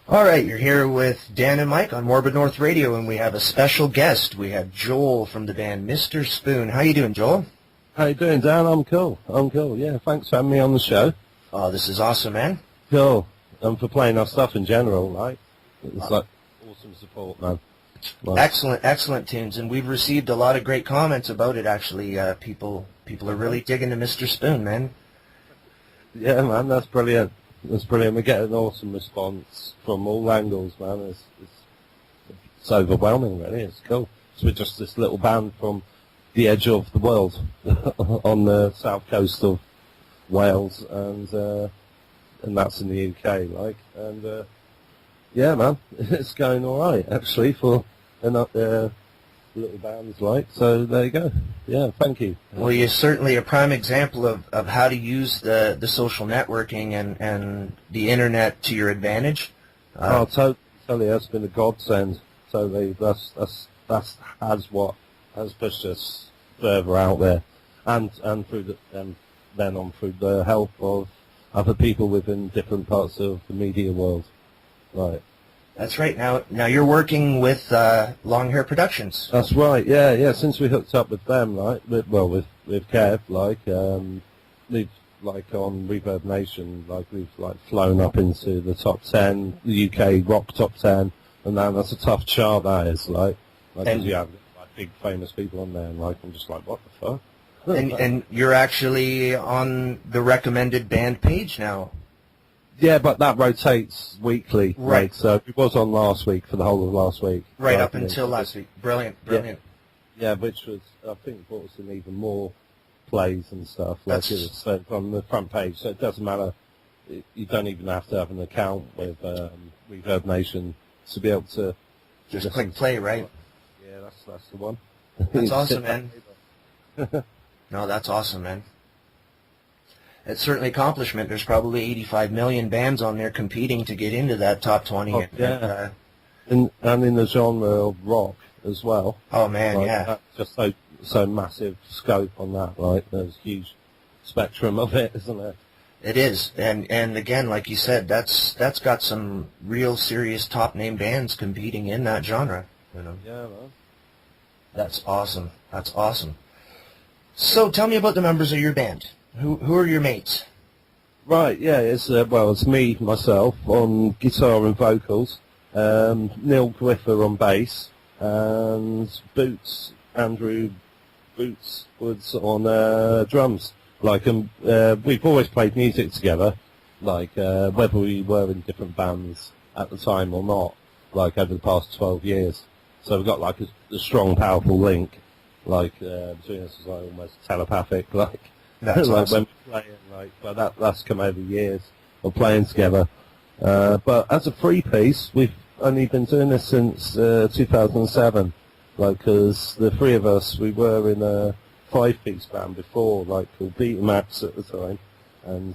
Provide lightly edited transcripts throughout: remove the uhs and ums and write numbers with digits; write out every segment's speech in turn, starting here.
All right, you're here with Dan and Mike on Morbid North Radio, and we have a special guest. We have Joel from the band Mr. SpooN. How you doing, Joel? How you doing, Dan? I'm cool. Yeah, thanks for having me on the show. Oh, this is awesome, man. Cool. And for playing our stuff in general, right? It's like awesome support, man. Like, Excellent tunes, and we've received a lot of great comments about it, actually. People are really digging the Mr. SpooN, man. yeah, man, that's brilliant. That's brilliant. We get an awesome response from all angles, man. It's overwhelming, really. It's cool. So we're just this little band from the edge of the world on the south coast of Wales, and that's in the UK, like. And yeah, man, it's going all right actually for little bands, like. So there you go. Yeah, thank you. Well, you're certainly a prime example of how to use the social networking and the internet to your advantage. Totally, that's been a godsend. Totally, that's has pushed us further out there, and through through the help of other people within different parts of the media world. Right. That's right. Now you're working with Long Hair Productions. That's right. Yeah. Since we hooked up with them, right? With Kev, we've on Reverb Nation, we've flown up into the top 10, the UK rock top 10, and now that's a tough chart. That is because you have big famous people on there, and I'm just like, what the fuck? and you're actually on the recommended band page now. Yeah, but that rotates weekly. Right. So it was on last week for the whole of last week. Right, up until last week. Brilliant. Yeah, which was, I think, brought us in even more plays and stuff. It was on the front page, so it doesn't matter. You don't even have to have an account with Reverb Nation to be able to just click play, right? Yeah, that's the one. That's awesome, man. No, that's awesome, man. It's certainly an accomplishment. There's probably 85 million bands on there competing to get into that top 20. Oh, yeah. And in the genre of rock as well. Oh, man, yeah. Just so massive scope on that, right? There's a huge spectrum of it, isn't there? It is. And again, like you said, that's got some real serious top-name bands competing in that genre. You know? Yeah, man. That's awesome. That's awesome. So tell me about the members of your band. Who are your mates? Right, yeah, it's me, myself, on guitar and vocals, Neil Griffer on bass, and Andrew Boots Woods on drums. We've always played music together, whether we were in different bands at the time or not, over the past 12 years. So we've got a strong, powerful link, between us, is almost telepathic, That's awesome. When we're playing, but that's come over years of playing together. But as a three-piece, we've only been doing this since 2007. Because the three of us, we were in a five-piece band before, called Betamax at the time, and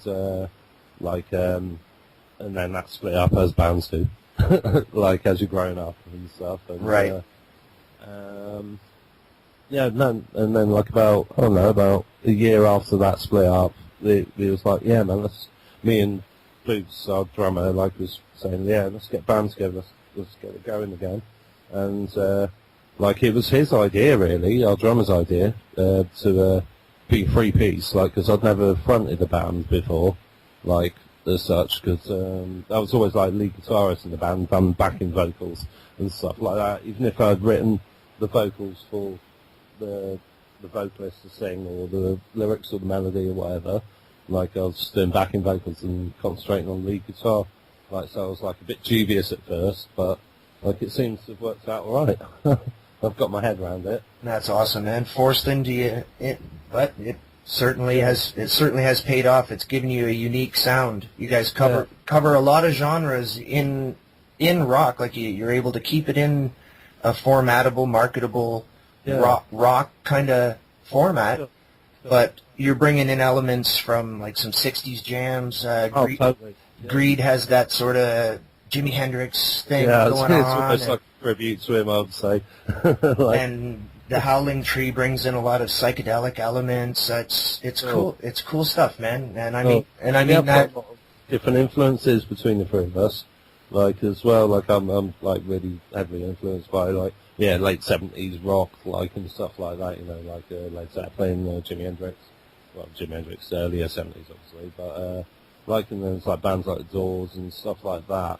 then that split up as bands do, as you're growing up and stuff. And, right. Yeah, and then about a year after that split up, it was yeah, man, me and Boots, our drummer, was saying, yeah, let's get bands together, let's get it going again. And, it was his idea, really, our drummer's idea, to be three-piece, because I'd never fronted a band before, as such, because I was always, lead guitarist in the band, done backing vocals and stuff like that, even if I'd written the vocals for the vocalist to sing, or the lyrics or the melody or whatever. I was just doing backing vocals and concentrating on lead guitar. So I was a bit dubious at first, but it seems to have worked out all right. I've got my head around it. That's awesome, man. Forced into it, but it certainly has paid off. It's given you a unique sound. You guys cover a lot of genres in rock. You're able to keep it in a formatable, marketable rock kind of format, but you're bringing in elements from some 60s jams. Totally. Yeah. Greed has that sort of Jimi Hendrix thing going it's on. almost like a tribute to him, I would say. And the Howling Tree brings in a lot of psychedelic elements. It's cool. It's cool stuff, man. And I mean that a lot of different influences between the three of us. like as well. Like I'm like really heavily influenced by like late 70s rock, like and stuff like that. You know, like Led Zeppelin, Jimi Hendrix. Well, Jimi Hendrix earlier 70s obviously, but like and then it's like bands like The Doors and stuff like that.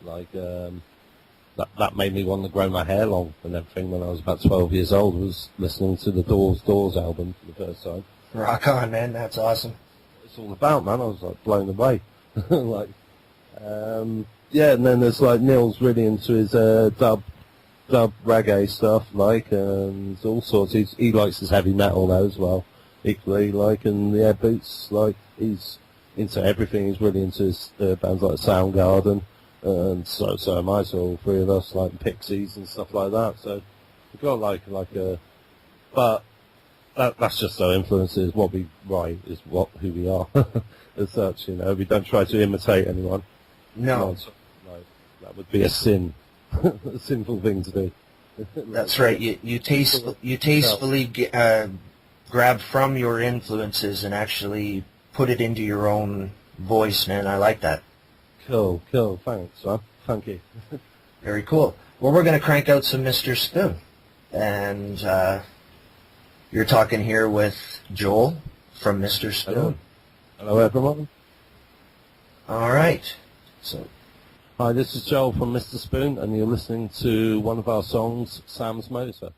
Like that made me want to grow my hair long and everything when I was about 12 years old. Was listening to the Doors album for the first time. Rock on, man. That's awesome. It's all about, man. I was like blown away. Like, and then there's like Neil's really into his dub reggae stuff, like, and all sorts. He likes his heavy metal though as well, equally, like, and Boots, like, he's into everything. He's really into his bands like Soundgarden, and so am I. So all three of us, like Pixies and stuff like that. So we've got like a, but. That's just our influences. What we write is who we are, as such. You know, we don't try to imitate anyone. No, that would be a sin, a sinful thing to do. That's right. You tastefully grab from your influences and actually put it into your own voice, man. I like that. Cool. Thanks, man. Thank you. Very cool. Well, we're going to crank out some Mr. SpooN, and you're talking here with Joel from Mr. SpooN. Hello, everyone. All right. So, hi, this is Joel from Mr. SpooN, and you're listening to one of our songs, Sam's Motor.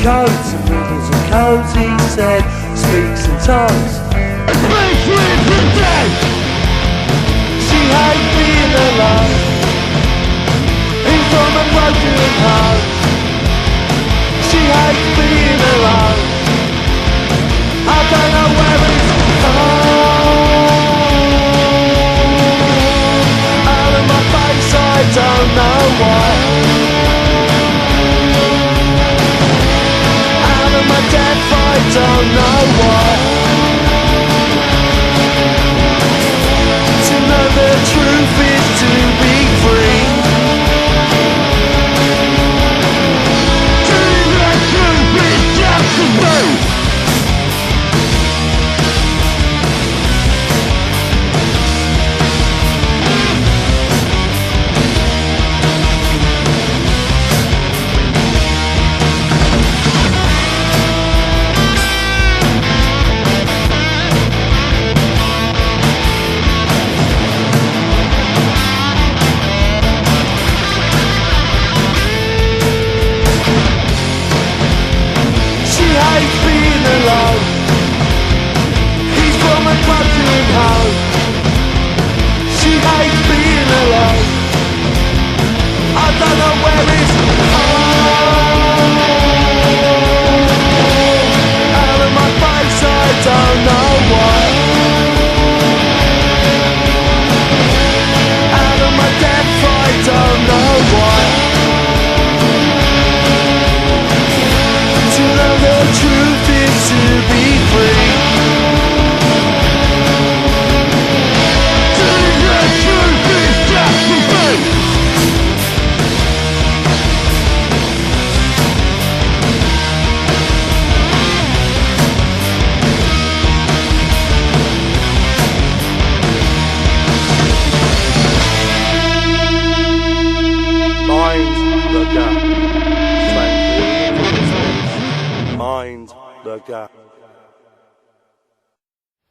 Codes and riddles and codes, he said, speaks in tongues. Speaks with intent. She hates being alone. He's from a broken heart. She hates being alone. I don't know where it's home. Out of my face, I don't know why. My death, I don't know why. To know the truth is to be free. To know the truth is just to be.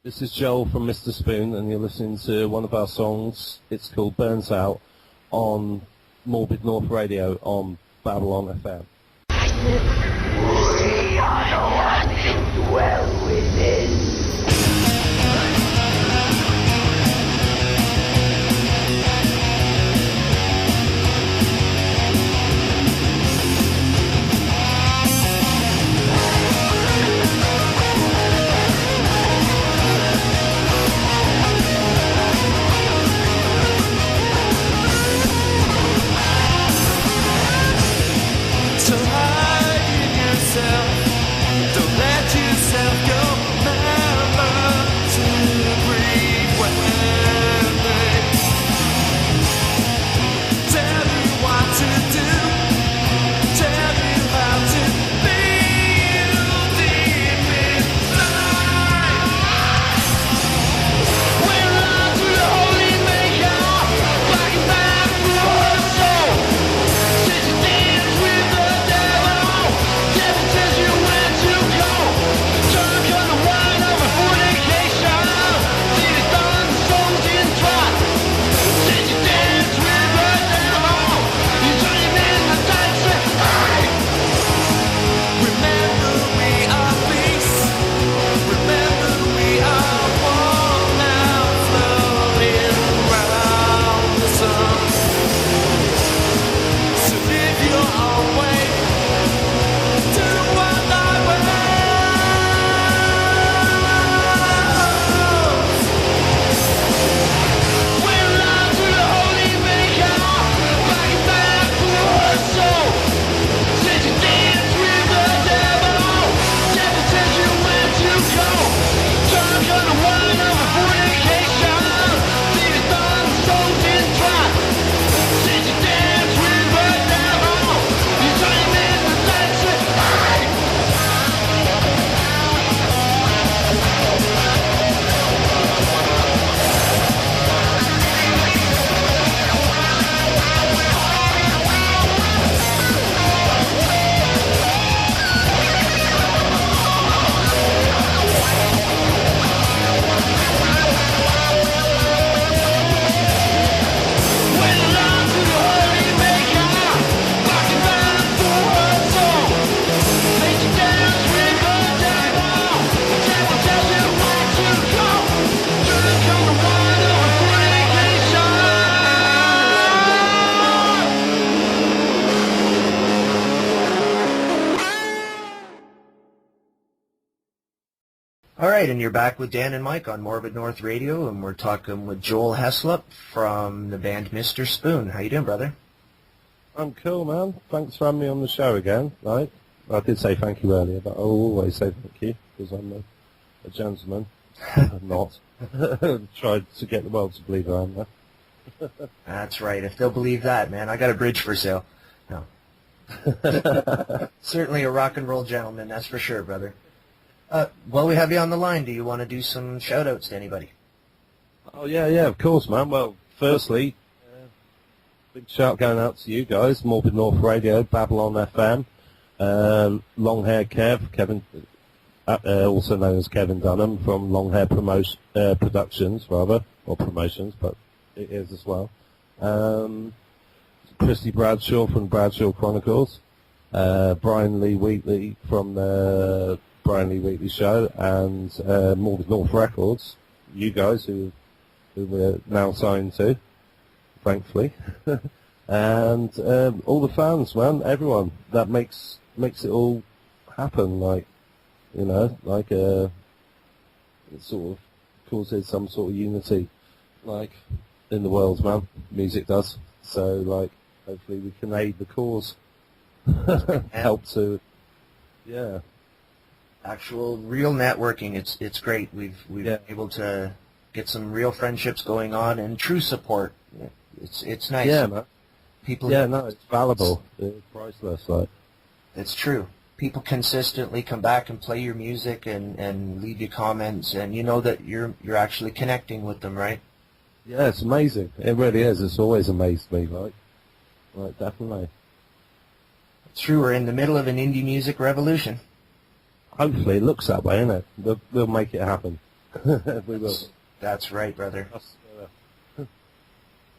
This is Joel from Mr. SpooN, and you're listening to one of our songs. It's called Burns Out on Morbid North Radio on Babylon FM. We are the ones who dwell within. All right, and you're back with Dan and Mike on Morbid North Radio, and we're talking with Joel.A.Heslop from the band Mr. SpooN. How you doing, brother? I'm cool, man. Thanks for having me on the show again. Right? I did say thank you earlier, but I'll always say thank you because I'm a gentleman. I'm not. Tried to get the world to believe I am there. That's right. If they'll believe that, man, I got a bridge for sale. No. Certainly a rock and roll gentleman, that's for sure, brother. Well, we have you on the line. Do you want to do some shout-outs to anybody? Oh, yeah, of course, man. Well, firstly, big shout going out to you guys, Morbid North Radio, Babylon FM, Long Hair Kevin, also known as Kevin Dunham from Long Hair Productions, or Promotions, but it is as well. Christy Bradshaw from Bradshaw Chronicles, Brian Lee Wheatley from the Brian Lee Wheatley Show, and Morbid North Records, you guys who we're now signed to, thankfully, and all the fans, man, everyone that makes it all happen, like, you know, like it sort of causes some sort of unity, like in the world, man. Music does. So, like, hopefully we can aid the cause, help to, yeah. Actual real networking. It's great. We've been able to get some real friendships going on and true support. It's nice. Yeah, man. People. Yeah, no, it's valuable. It's priceless. Like, it's true. People consistently come back and play your music and leave you comments, and you know that you're actually connecting with them, right? yeah, it's amazing. It really is. It's always amazed me. Like definitely. It's true. We're in the middle of an indie music revolution. Hopefully, it looks that way, innit? We'll make it happen. We will. That's right, brother. Us together.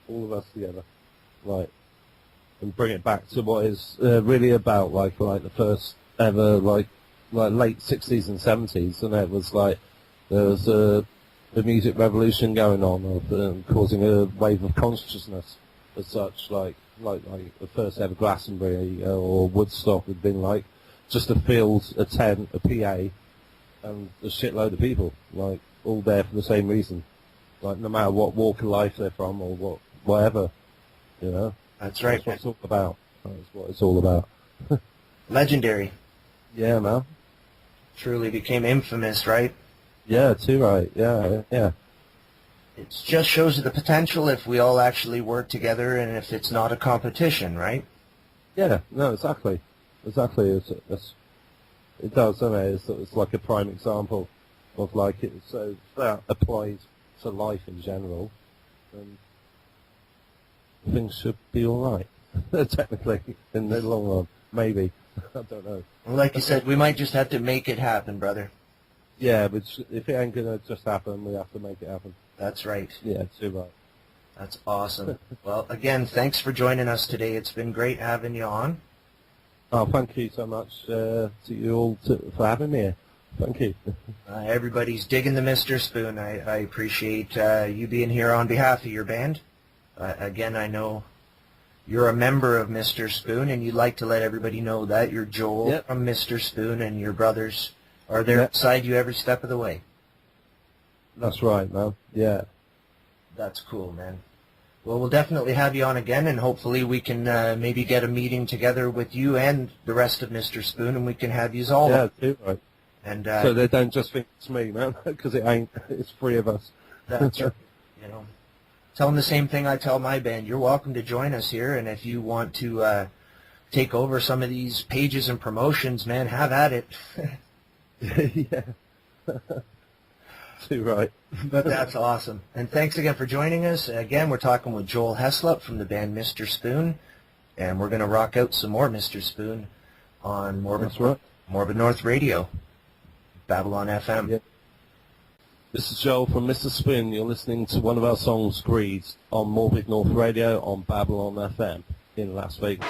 All of us together, like, and bring it back to what is really about, like the first ever, like late 60s and 70s, and it was like there was a music revolution going on, of causing a wave of consciousness as such, like the first ever Glastonbury or Woodstock had been like just a field, a tent, a PA, and a shitload of people, like, all there for the same reason. Like, no matter what walk of life they're from or whatever, you know. That's right. That's what it's all about. That's what it's all about. Legendary. Yeah, man. Truly became infamous, right? Yeah, too right. Yeah. It just shows you the potential if we all actually work together and if it's not a competition, right? Yeah, no, exactly. Exactly. It does, doesn't it? It's like a prime example of, like, it. So that applies to life in general, and things should be all right. Technically, in the long run, maybe. I don't know. Well, like you said, we might just have to make it happen, brother. Yeah, but if it ain't gonna just happen, we have to make it happen. That's right. Yeah, too right. That's awesome. Well, again, thanks for joining us today. It's been great having you on. Oh, thank you so much to you all for having me here. Thank you. Everybody's digging the Mr. SpooN. I appreciate you being here on behalf of your band. Again, I know you're a member of Mr. SpooN, and you'd like to let everybody know that. You're Joel from Mr. SpooN, and your brothers are there beside you every step of the way. That's right, man. Yeah. That's cool, man. Well, we'll definitely have you on again, and hopefully we can maybe get a meeting together with you and the rest of Mr. SpooN, and we can have you all. Yeah, too right. And so they don't just think it's me, man, because it ain't. It's three of us. That's right. You know, tell them the same thing I tell my band. You're welcome to join us here, and if you want to take over some of these pages and promotions, man, have at it. Yeah. Too right. But that's awesome. And thanks again for joining us. Again, we're talking with Joel.A.Heslop from the band Mr. SpooN, and we're going to rock out some more Mr. SpooN on Morbid North Radio, Babylon FM. Yeah. This is Joel from Mr. SpooN. You're listening to one of our songs, Greed, on Morbid North Radio on Babylon FM in Las Vegas.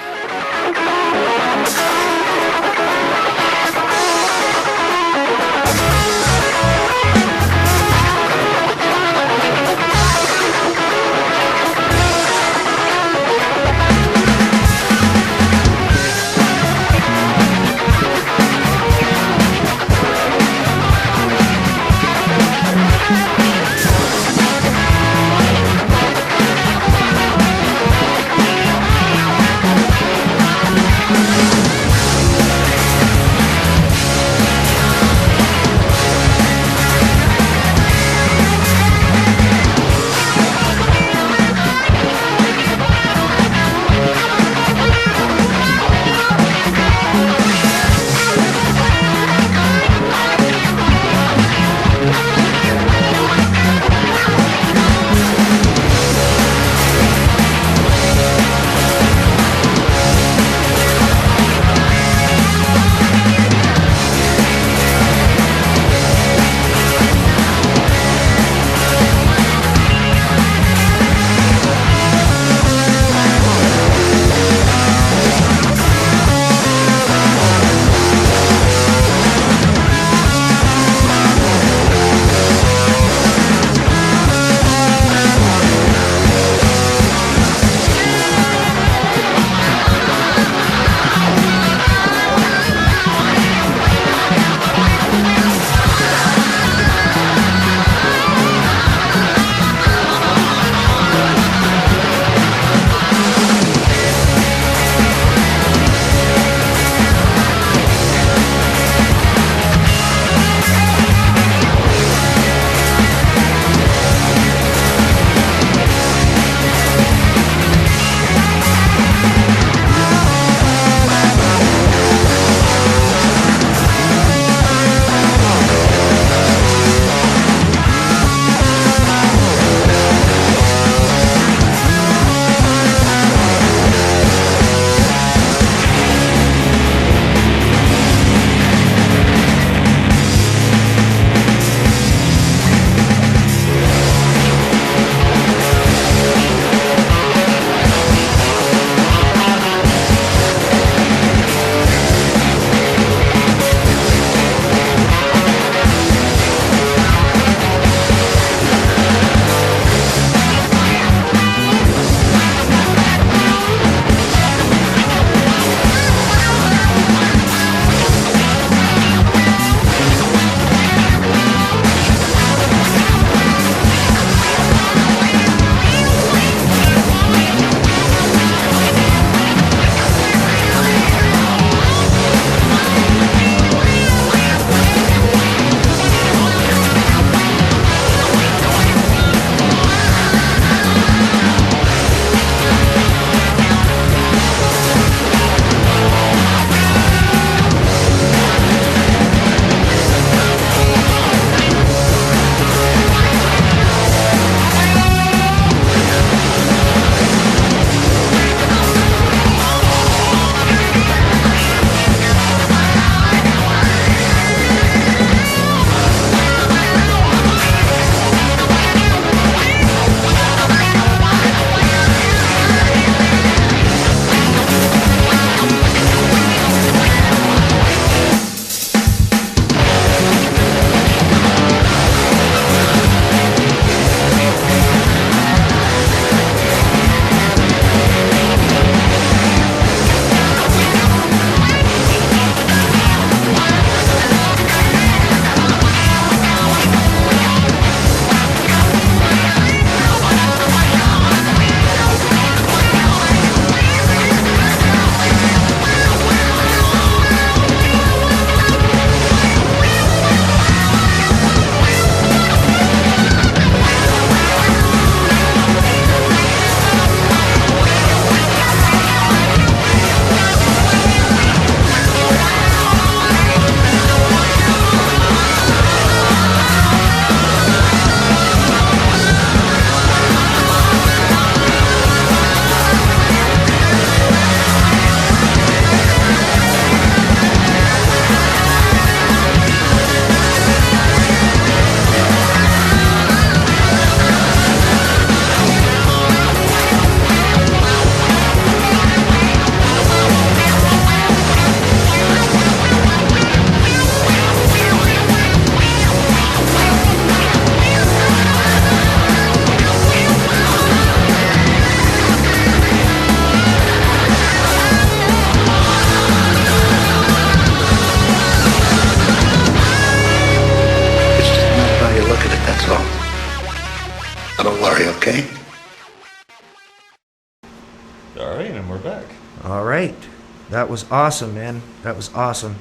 That was awesome, man. That was awesome.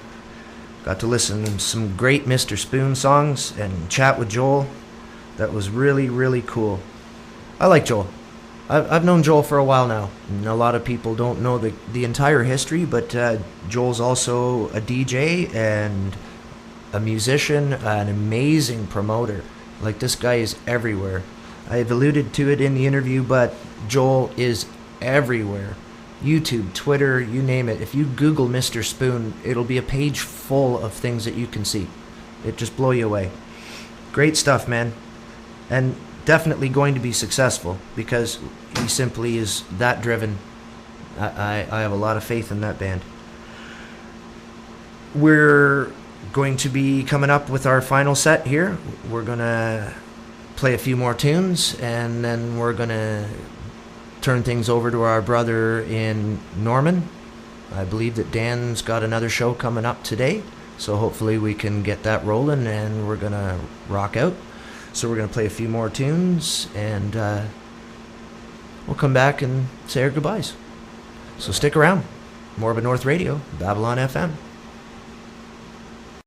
Got to listen to some great Mr. SpooN songs and chat with Joel. That was really, really cool. I like Joel. I've known Joel for a while now. And a lot of people don't know the entire history, but Joel's also a DJ and a musician, an amazing promoter. Like, this guy is everywhere. I've alluded to it in the interview, but Joel is everywhere. YouTube, Twitter, you name it. If you Google Mr. SpooN, it'll be a page full of things that you can see. It just blow you away. Great stuff, man. And definitely going to be successful because he simply is that driven. I have a lot of faith in that band. We're going to be coming up with our final set here. We're going to play a few more tunes, and then we're going to turn things over to our brother in Norman. I believe that Dan's got another show coming up today, so hopefully we can get that rolling, and we're going to rock out. So we're going to play a few more tunes, and we'll come back and say our goodbyes. So stick around. Morbid North Radio, Babylon FM.